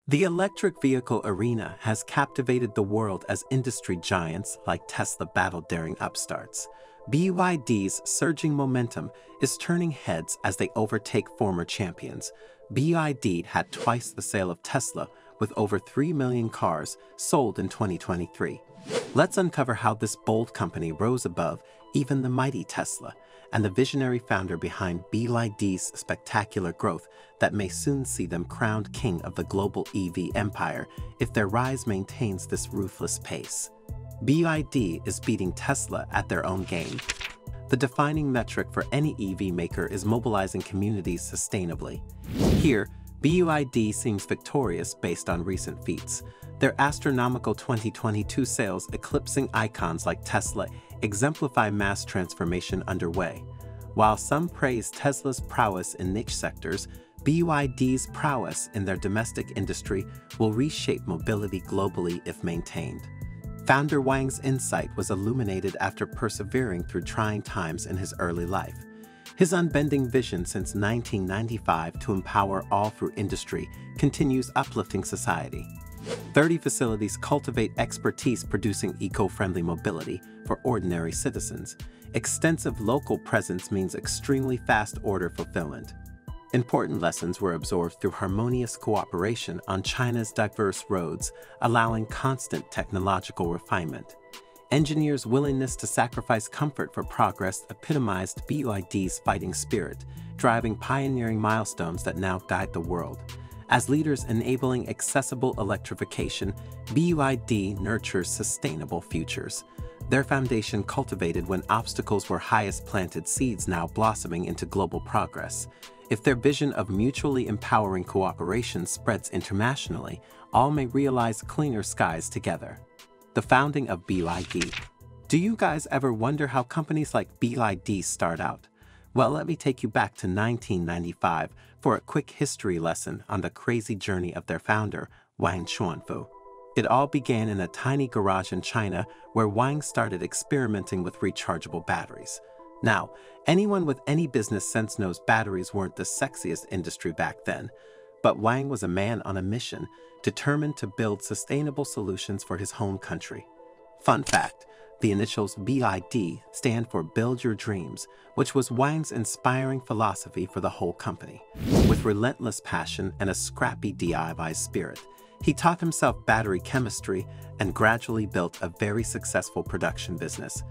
The electric vehicle arena has captivated the world as industry giants like Tesla battle daring upstarts. BYD's surging momentum is turning heads as they overtake former champions. BYD had twice the sale of Tesla, with over 3 million cars sold in 2023. Let's uncover how this bold company rose above even the mighty Tesla, and the visionary founder behind BYD's spectacular growth that may soon see them crowned king of the global EV empire if their rise maintains this ruthless pace. BYD is beating Tesla at their own game. The defining metric for any EV maker is mobilizing communities sustainably. Here, BYD seems victorious based on recent feats. Their astronomical 2022 sales eclipsing icons like Tesla exemplify mass transformation underway. While some praise Tesla's prowess in niche sectors, BYD's prowess in their domestic industry will reshape mobility globally if maintained. Founder Wang's insight was illuminated after persevering through trying times in his early life. His unbending vision since 1995 to empower all through industry continues uplifting society. 30 facilities cultivate expertise producing eco-friendly mobility for ordinary citizens. Extensive local presence means extremely fast order fulfillment. Important lessons were absorbed through harmonious cooperation on China's diverse roads, allowing constant technological refinement. Engineers' willingness to sacrifice comfort for progress epitomized BYD's fighting spirit, driving pioneering milestones that now guide the world. As leaders enabling accessible electrification, BYD nurtures sustainable futures. Their foundation cultivated when obstacles were highest planted seeds now blossoming into global progress. If their vision of mutually empowering cooperation spreads internationally, all may realize cleaner skies together. The founding of BYD. Do you guys ever wonder how companies like BYD start out? Well, let me take you back to 1995 for a quick history lesson on the crazy journey of their founder, Wang Chuanfu. It all began in a tiny garage in China where Wang started experimenting with rechargeable batteries. Now, anyone with any business sense knows batteries weren't the sexiest industry back then, but Wang was a man on a mission, determined to build sustainable solutions for his home country. Fun fact, the initials BYD stand for Build Your Dreams, which was Wang's inspiring philosophy for the whole company. With relentless passion and a scrappy DIY spirit, he taught himself battery chemistry and gradually built a very successful production business.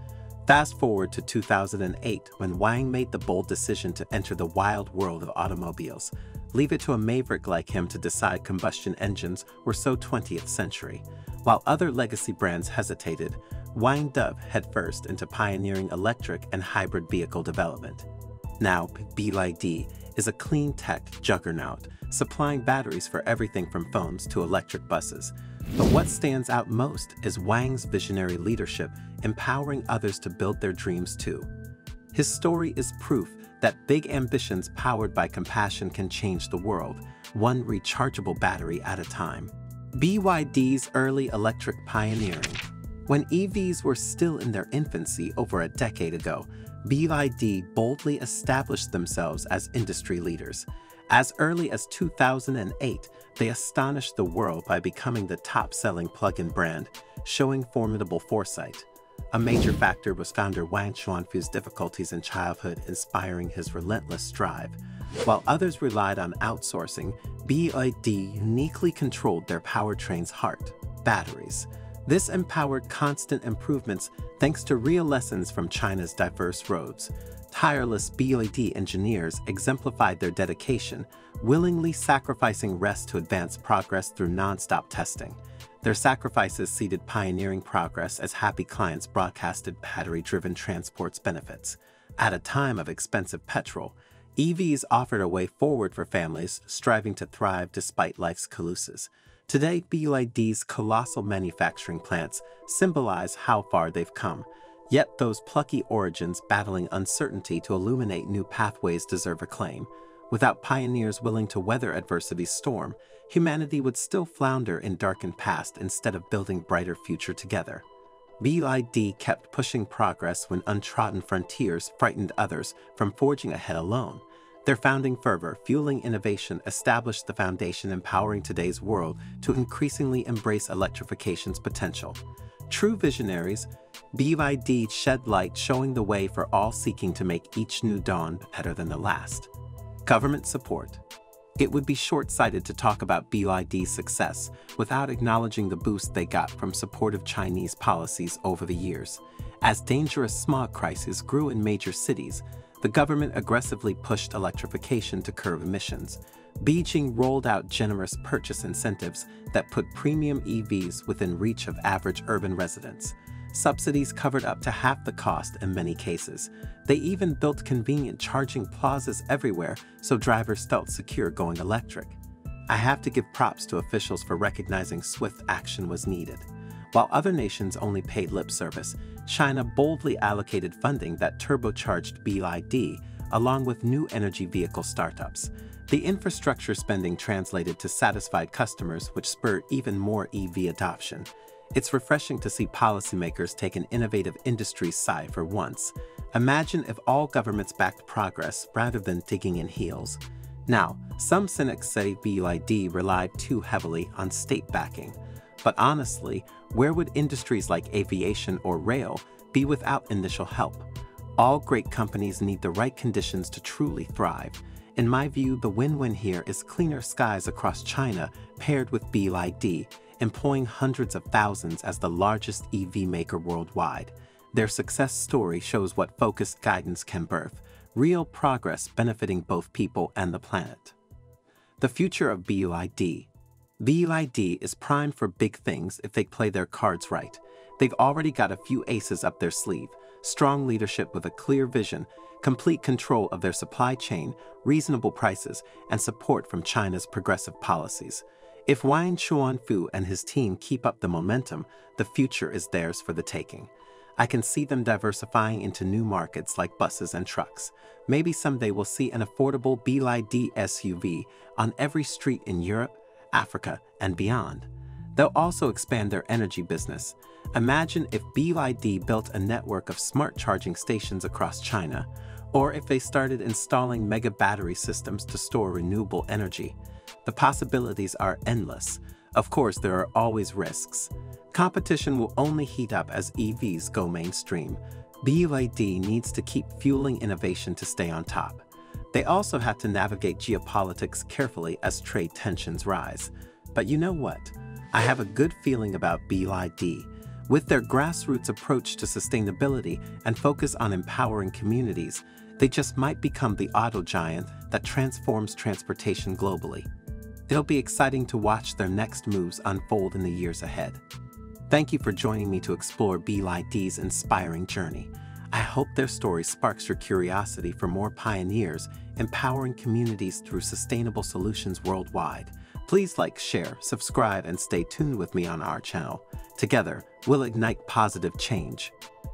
Fast forward to 2008 when Wang made the bold decision to enter the wild world of automobiles. Leave it to a maverick like him to decide combustion engines were so 20th century. While other legacy brands hesitated, Wang dove headfirst into pioneering electric and hybrid vehicle development. Now, BYD is a clean tech juggernaut, supplying batteries for everything from phones to electric buses. But what stands out most is Wang's visionary leadership, empowering others to build their dreams too. His story is proof that big ambitions powered by compassion can change the world, one rechargeable battery at a time. BYD's early electric pioneering. When EVs were still in their infancy over a decade ago, BYD boldly established themselves as industry leaders. As early as 2008, they astonished the world by becoming the top-selling plug-in brand, showing formidable foresight. A major factor was founder Wang Chuanfu's difficulties in childhood, inspiring his relentless drive. While others relied on outsourcing, BYD uniquely controlled their powertrain's heart, batteries. This empowered constant improvements thanks to real lessons from China's diverse roads. Tireless BYD engineers exemplified their dedication, willingly sacrificing rest to advance progress through non-stop testing. Their sacrifices seeded pioneering progress as happy clients broadcasted battery-driven transport's benefits. At a time of expensive petrol, EVs offered a way forward for families striving to thrive despite life's challenges. Today, BYD's colossal manufacturing plants symbolize how far they've come. Yet those plucky origins battling uncertainty to illuminate new pathways deserve acclaim. Without pioneers willing to weather adversity's storm, humanity would still flounder in darkened past instead of building brighter future together. BYD kept pushing progress when untrodden frontiers frightened others from forging ahead alone. Their founding fervor, fueling innovation, established the foundation empowering today's world to increasingly embrace electrification's potential. True visionaries, BYD shed light showing the way for all seeking to make each new dawn better than the last. Government support. It would be short-sighted to talk about BYD's success without acknowledging the boost they got from supportive Chinese policies over the years. As dangerous smog crises grew in major cities, the government aggressively pushed electrification to curb emissions. Beijing rolled out generous purchase incentives that put premium EVs within reach of average urban residents. Subsidies covered up to half the cost in many cases. They even built convenient charging plazas everywhere so drivers felt secure going electric. I have to give props to officials for recognizing swift action was needed. While other nations only paid lip service, China boldly allocated funding that turbocharged BYD, along with new energy vehicle startups. The infrastructure spending translated to satisfied customers, which spurred even more EV adoption. It's refreshing to see policymakers take an innovative industry side for once. Imagine if all governments backed progress rather than digging in heels. Now, some cynics say BYD relied too heavily on state backing. But honestly, where would industries like aviation or rail be without initial help? All great companies need the right conditions to truly thrive. In my view, the win-win here is cleaner skies across China paired with BYD, employing hundreds of thousands as the largest EV maker worldwide. Their success story shows what focused guidance can birth, real progress benefiting both people and the planet. The future of BYD. BYD is primed for big things if they play their cards right. They've already got a few aces up their sleeve: strong leadership with a clear vision, complete control of their supply chain, reasonable prices, and support from China's progressive policies. If Wang Chuanfu and his team keep up the momentum, the future is theirs for the taking. I can see them diversifying into new markets like buses and trucks. Maybe someday we'll see an affordable BYD SUV on every street in Europe, Africa, and beyond. They'll also expand their energy business. Imagine if BYD built a network of smart charging stations across China, or if they started installing mega battery systems to store renewable energy. The possibilities are endless. Of course, there are always risks. Competition will only heat up as EVs go mainstream. BYD needs to keep fueling innovation to stay on top. They also have to navigate geopolitics carefully as trade tensions rise. But you know what? I have a good feeling about BYD. With their grassroots approach to sustainability and focus on empowering communities, they just might become the auto giant that transforms transportation globally. It'll be exciting to watch their next moves unfold in the years ahead. Thank you for joining me to explore BYD's inspiring journey. I hope their story sparks your curiosity for more pioneers, empowering communities through sustainable solutions worldwide. Please like, share, subscribe, and stay tuned with me on our channel. Together, we'll ignite positive change.